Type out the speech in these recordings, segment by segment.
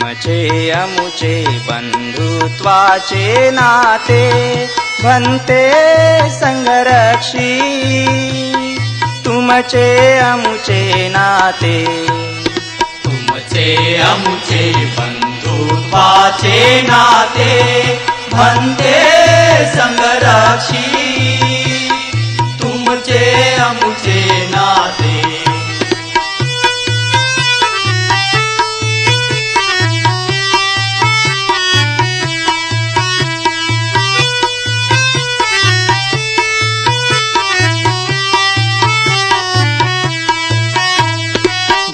तुमचे अमुचे बंधुत्वाचे नाते भन्ते संघरक्षी तुमचे अमुचे नाते तुमचे अमुचे बंधुत्वाचे नाते भन्ते संघरक्षी तुमचे अमुचे नाते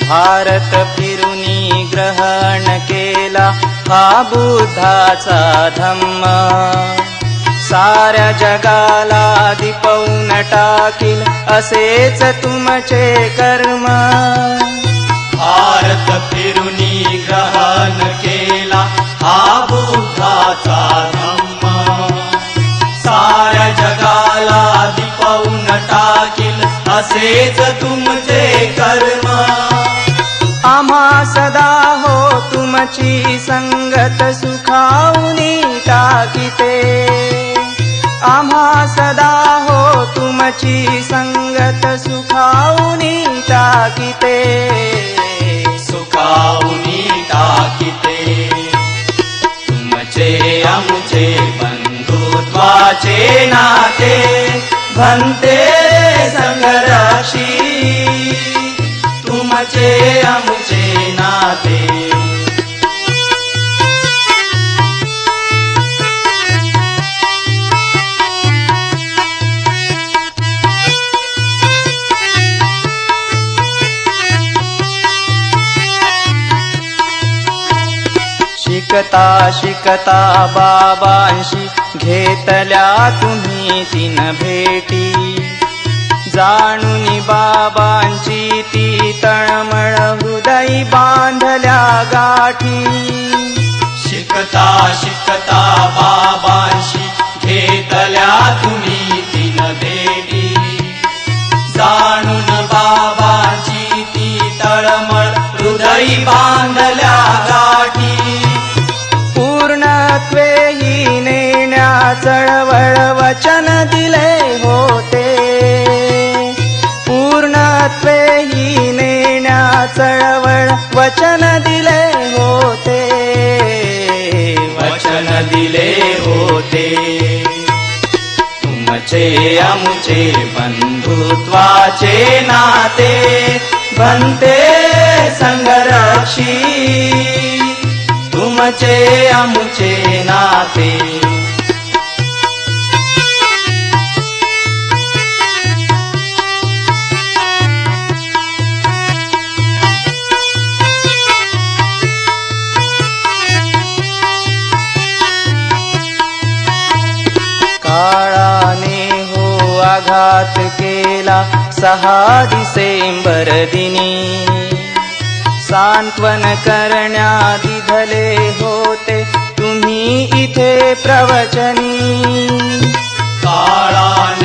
भारत फिरुनी ग्रहण केला हा बुद्धाचा धम्म साऱ्या जगाला दिपवून टाकील असेच तुमचे कर्म भारत फिरुनी ग्रहण केला हा बुद्धाचा धम्म साऱ्या जगाला दिपवून टाकील असेच तुमचे कर्म आम्हा सदा हो तुमची संगत सुखावनी टाकीते आम्हा सदा हो तुमची संगत सुखावनी टाकीते सुखावनी टाकीते तुमचे अमुचे बंधुत्वाचे नाते भन्ते संघरक्षी तुमचे अमुचे नाते शिकता शिकता बाबांशी घेतल्या तुम्ही तीन भेटी जाणूनी बाबांची ती तळमळ हृदयी बांधल्या गाठी शिकता शिकता बाबांशी घेतल्या तुम्ही तीन भेटी जाणून बाबांची ती तळमळ हृदयी बांधल्या गाठी पूर्णत्वे ही नेण्या चळवळ वचन दिले होते पूर्णत्वे ही नेण्या चळवळ वचन दिले होते वचन दिले होते तुमचे अमुचे बंधुत्वाचे नाते भन्ते संघरक्षी तुमचे अमुचे नाते काळाने हो आघात केला 6 डिसेंबर दिनी सांत्वन करण्या दिधले होते तुम्ही इथे प्रवचनी काळाने